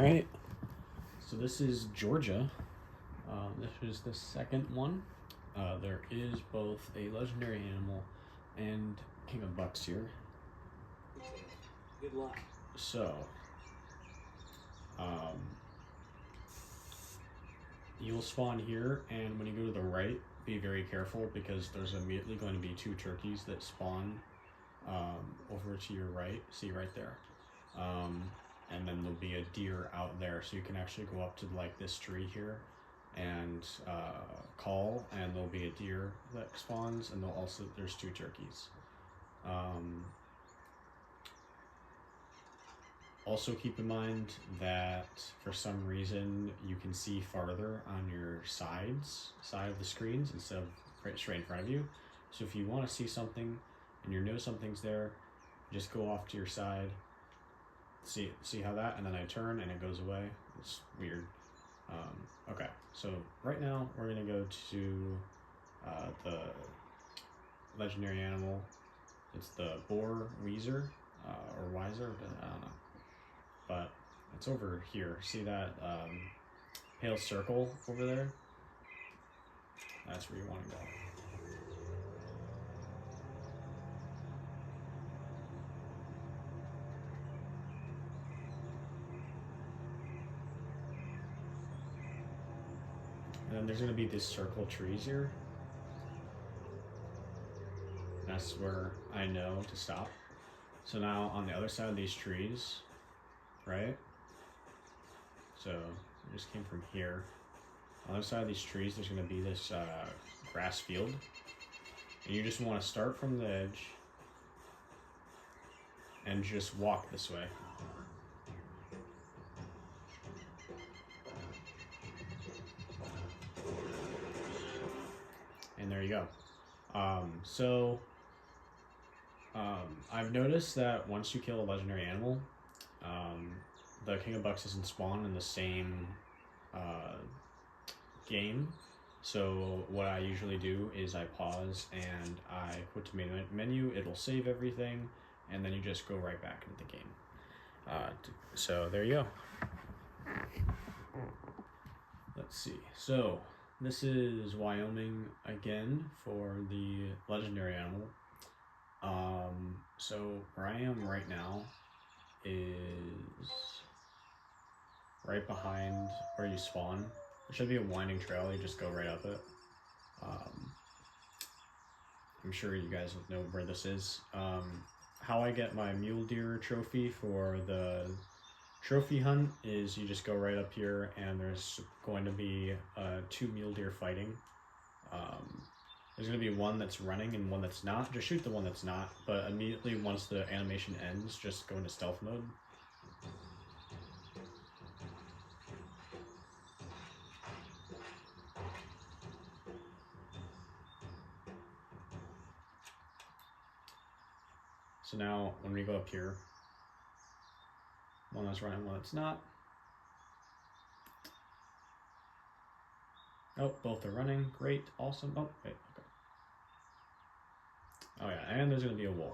Alright, so this is Georgia. This is the second one. There is both a legendary animal and King of Bucks here. Good luck. So, you'll spawn here, and when you go to the right, be very careful because there's immediately going to be two turkeys that spawn over to your right. See right there. And then there'll be a deer out there, so you can actually go up to like this tree here and call, and there'll be a deer that spawns, and there's two turkeys. Also keep in mind that for some reason you can see farther on your side of the screens instead of right straight in front of you. So if you want to see something and you know something's there, just go off to your side. See how that, and then I turn and it goes away. It's weird. Okay, so right now we're gonna go to the legendary animal. It's the boar weezer or wiser, I don't know, but it's over here. See that pale circle over there? That's where you want to go. And then there's going to be these circle trees here. That's where I know to stop. So now on the other side of these trees, right? So I just came from here. On the other side of these trees, there's going to be this grass field. And you just want to start from the edge and just walk this way. And there you go. I've noticed that once you kill a legendary animal, the King of Bucks doesn't spawn in the same game. So what I usually do is I pause and I quit to main menu. It'll save everything, and then you just go right back into the game. So there you go. Let's see. So this is Wyoming again for the legendary animal. So where I am right now is right behind where you spawn. There should be a winding trail, you just go right up it. I'm sure you guys would know where this is. How I get my mule deer trophy for the trophy hunt is you just go right up here, and there's going to be two mule deer fighting. There's going to be one that's running and one that's not. Just shoot the one that's not, but immediately once the animation ends, just go into stealth mode. So now when we go up here, one that's running, one that's not. Oh, both are running. Great, awesome. Oh, wait, okay. Oh yeah, and there's gonna be a wolf.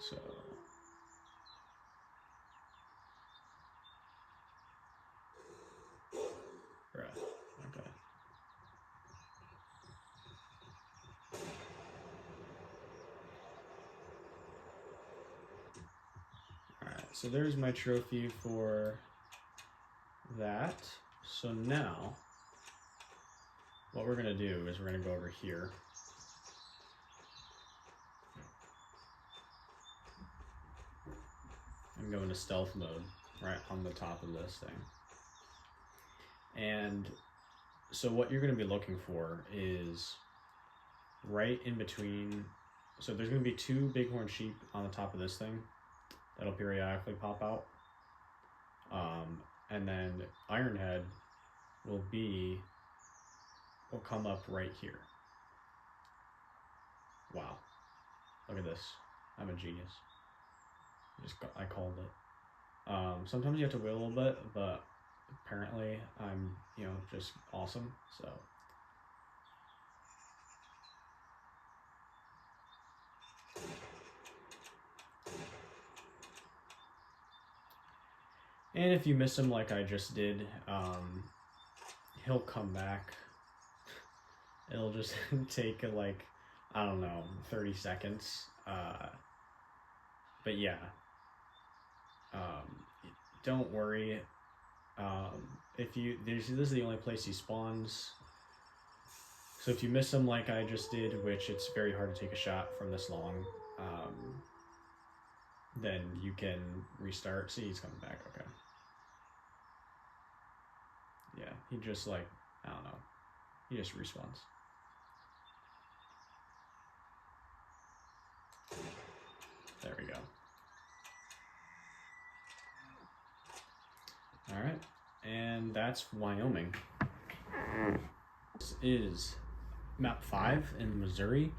So breath. Okay. Alright, so there's my trophy for that. So now what we're gonna do is we're gonna go over here. And go into stealth mode right on the top of this thing. And so what you're going to be looking for is right in between. So there's going to be two bighorn sheep on the top of this thing that'll periodically pop out. And then Ironhead will come up right here. Wow. Look at this. I'm a genius. I called it. Sometimes you have to wait a little bit, but apparently I'm, just awesome. So And if you miss him like I just did, he'll come back. It'll just take like, I don't know, 30 seconds. But yeah, don't worry. If you, this is the only place he spawns. So if you miss him like I just did, which it's very hard to take a shot from this long, then you can restart. See, he's coming back. Okay. Yeah, he just like, I don't know. He just respawns. There we go. All right, and that's Wyoming. This is map 5 in Missouri.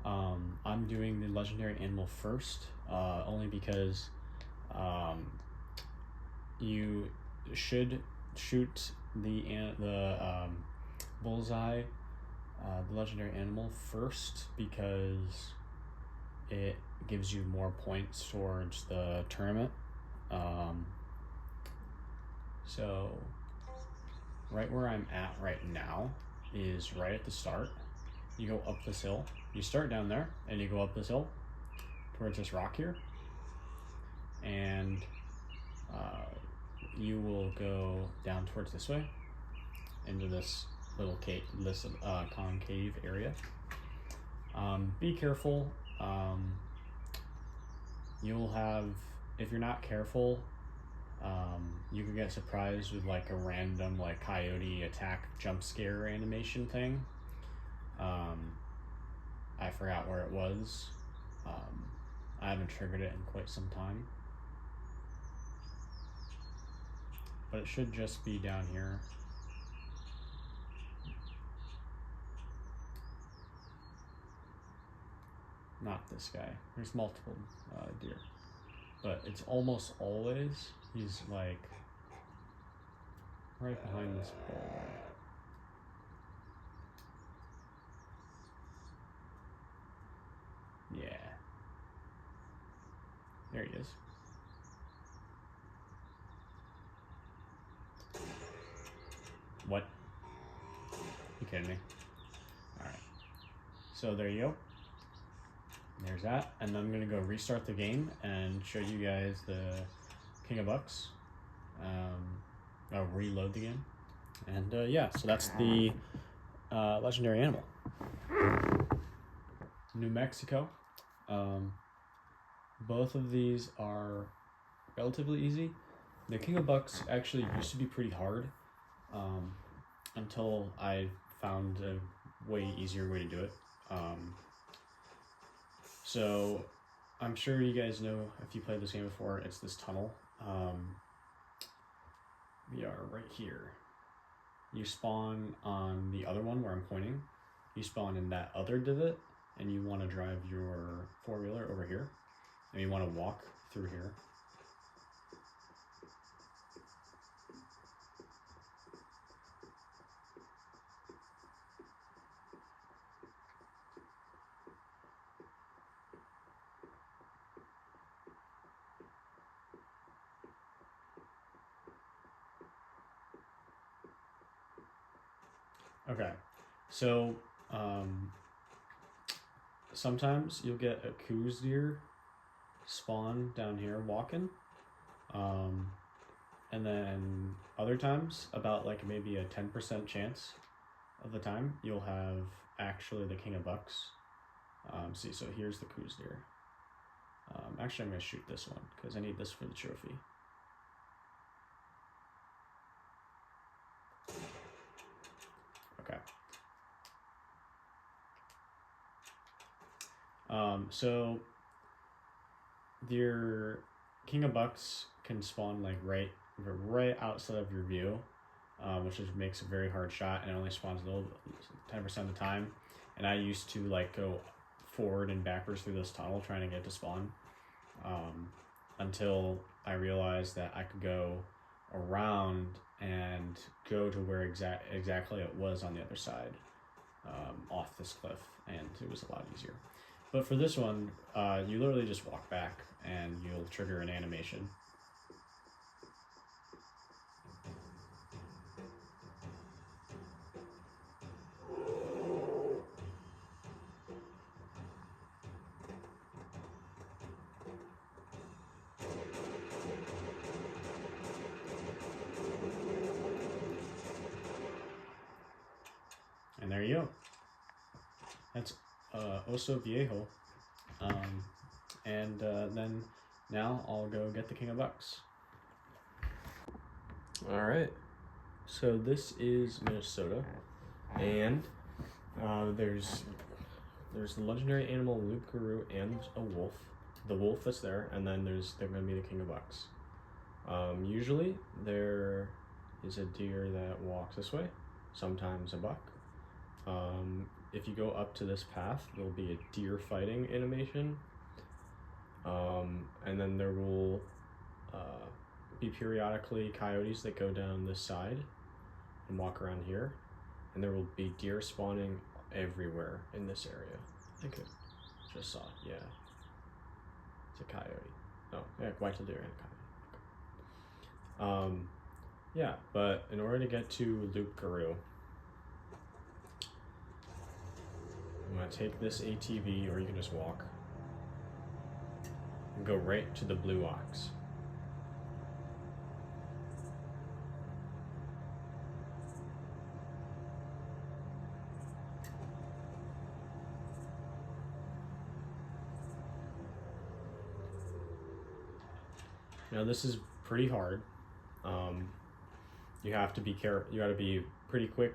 I'm doing the legendary animal first, only because you should shoot the bullseye, the legendary animal first, because it gives you more points towards the tournament. So right where I'm at right now is right at the start. You go up this hill. You start down there and you go up this hill towards this rock here, and you will go down towards this way into this little cave, this concave area. Be careful. You'll have, if you're not careful, you can get surprised with like a random like coyote attack jump scare animation thing. I forgot where it was. I haven't triggered it in quite some time, but it should just be down here. Not this guy. There's multiple deer, but it's almost always he's like right behind this pole. Yeah. There he is. What? You kidding me? Alright. So there you go. There's that. And I'm going to go restart the game and show you guys the King of Bucks. I'll reload the game. And yeah, so that's the legendary animal. New Mexico. Both of these are relatively easy. The King of Bucks actually used to be pretty hard until I found a way easier way to do it. So I'm sure you guys know, if you played this game before, it's this tunnel. We are right here. You spawn on the other one where I'm pointing. You spawn in that other divot, and you want to drive your four-wheeler over here, and you want to walk through here. Okay, so sometimes you'll get a coos deer spawn down here walking, and then other times, about like maybe a 10% chance of the time, you'll have actually the King of Bucks. See, so here's the coos deer. Actually, I'm going to shoot this one because I need this for the trophy. Okay. So your King of Bucks can spawn like right outside of your view, which makes a very hard shot, and it only spawns 10% of the time. And I used to like go forward and backwards through this tunnel trying to get to spawn, until I realized that I could go around and go to where exactly it was on the other side, off this cliff, and it was a lot easier. But for this one, you literally just walk back and you'll trigger an animation. And there you go. That's Oso Viejo. And then now I'll go get the King of Bucks. All right. So this is Minnesota, and there's the legendary animal Loup-Garou and a wolf. The wolf that's there, and then they're gonna be the King of Bucks. Usually there is a deer that walks this way, sometimes a buck. If you go up to this path, there'll be a deer fighting animation, and then there will be periodically coyotes that go down this side and walk around here, and there will be deer spawning everywhere in this area. I think I just saw it, yeah. It's a coyote. Oh, yeah, white-tailed deer and a coyote. Yeah, but in order to get to Loup-Garou, I'm gonna take this ATV, or you can just walk, and go right to the Blue Ox. Now this is pretty hard. You have to be careful. You got to be pretty quick.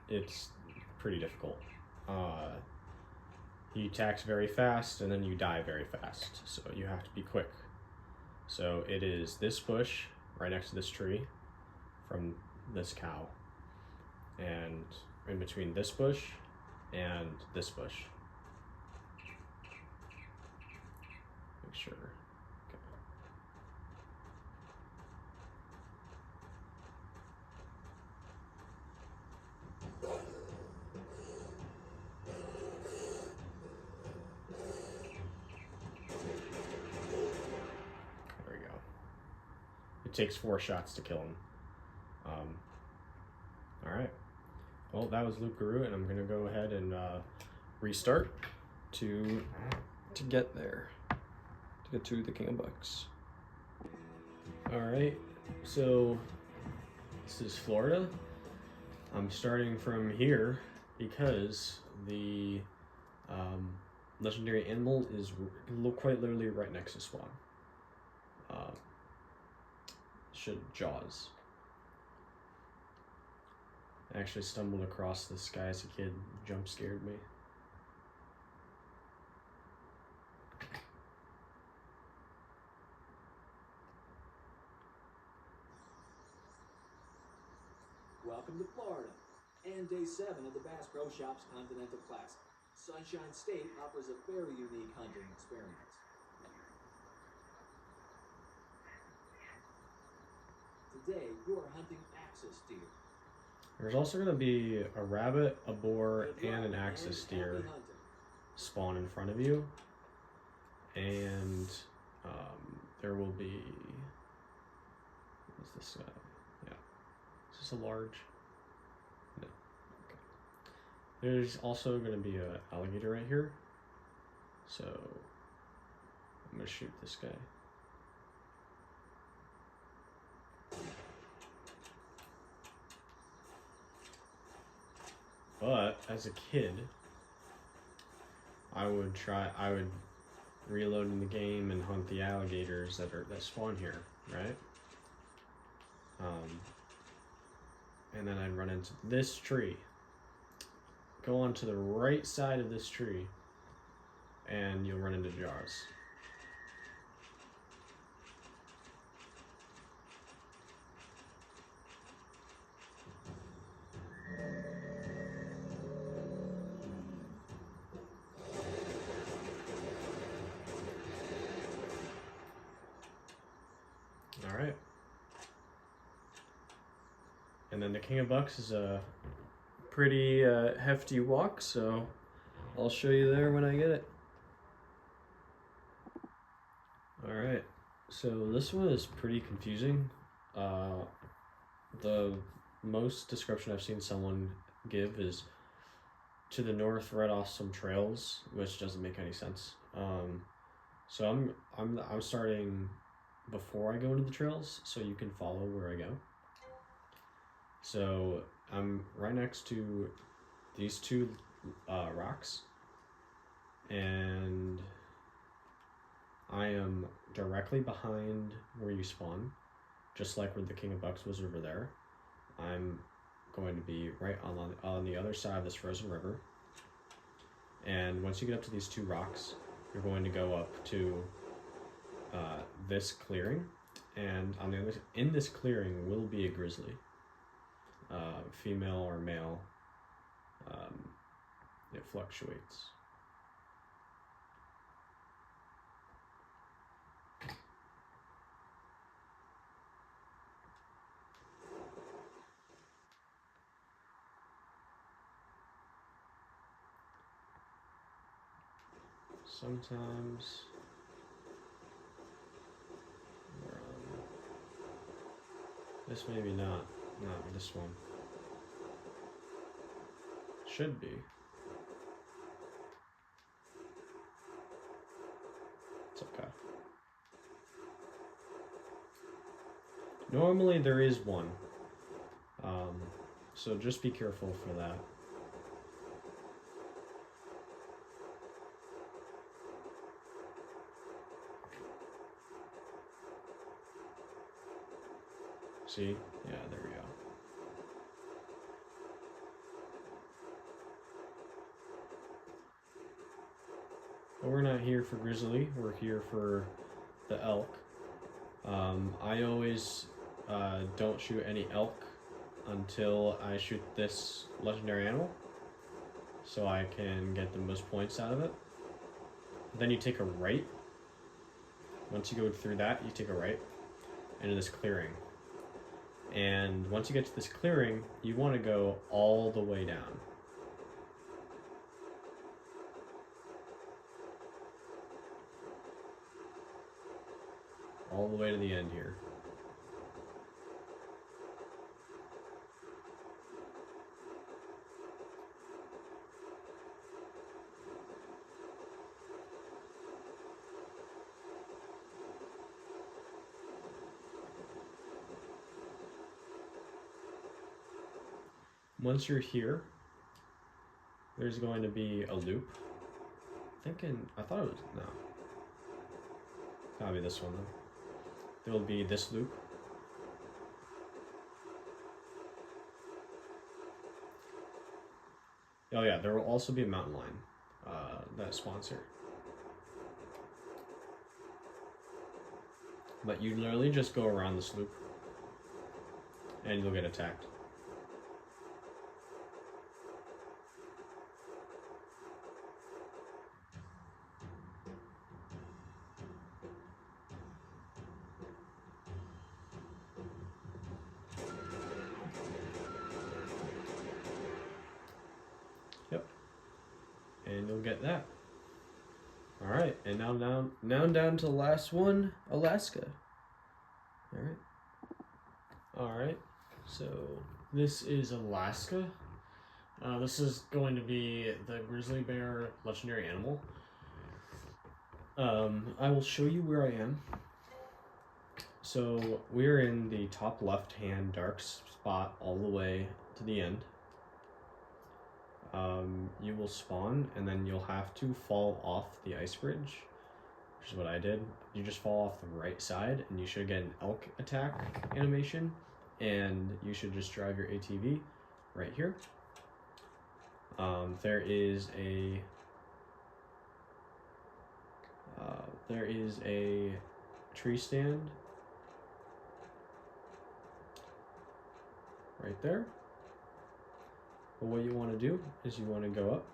It's pretty difficult. He attacks very fast, and then you die very fast. So you have to be quick. So it is this bush right next to this tree, from this cow, and in between this bush and this bush. Make sure. Okay. There we go. It takes 4 shots to kill him. All right. Well, that was Loup-Garou, and I'm gonna go ahead and restart to get there. To get to the King of Bucks. All right, so this is Florida. I'm starting from here because the legendary animal is quite literally right next to spawn. Jaws. I actually stumbled across this guy as a kid, jump scared me. Welcome to Florida, and day 7 of the Bass Pro Shops Continental Classic. Sunshine State offers a very unique hunting experience. Today, you are hunting axis deer. There's also going to be a rabbit, a boar, and an axis deer spawn in front of you. And there will be... What's this guy? Yeah. Is this a large? No. Okay. There's also going to be an alligator right here. So I'm going to shoot this guy. But as a kid, I would reload in the game and hunt the alligators that spawn here, right? And then I'd run into this tree, go on to the right side of this tree, and you'll run into Jaws. All right. And then the King of Bucks is a pretty hefty walk, so I'll show you there when I get it. All right, so this one is pretty confusing. The most description I've seen someone give is to the north, right off some trails, which doesn't make any sense. So I'm starting before I go into the trails, so you can follow where I go. So I'm right next to these two rocks, and I am directly behind where you spawn, just like where the King of Bucks was over there. I'm going to be right on the other side of this frozen river. And once you get up to these two rocks, you're going to go up to this clearing, and on the other in this clearing will be a grizzly, female or male. It fluctuates. Sometimes this maybe not this one. Should be. It's okay. Normally there is one. So just be careful for that. See? Yeah, there we go. But we're not here for grizzly, we're here for the elk. I always don't shoot any elk until I shoot this legendary animal, so I can get the most points out of it. Then you take a right. Once you go through that, you take a right into this clearing. And once you get to this clearing, you want to go all the way down. All the way to the end here. Once you're here, there's going to be a loop. I thought it was, no. Gotta be this one though. There will be this loop. Oh yeah, there will also be a mountain line that sponsor. But you literally just go around this loop and you'll get attacked. Yep. And you'll get that. Alright, and now down to the last one, Alaska. Alright, so this is Alaska. This is going to be the grizzly bear legendary animal. I will show you where I am. So we're in the top left-hand dark spot all the way to the end. You will spawn, and then you'll have to fall off the ice bridge, which is what I did. You just fall off the right side, and you should get an elk attack animation, and you should just drive your ATV right here. There is a tree stand right there. But what you want to do is you want to go up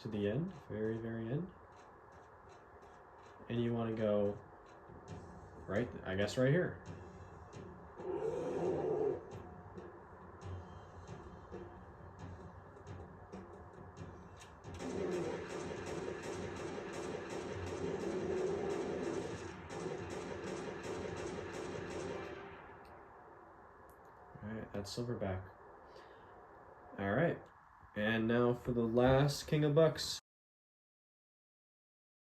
to the end, very, very end. And you want to go right here. Alright, that's Silverback. Alright, and now for the last King of Bucks.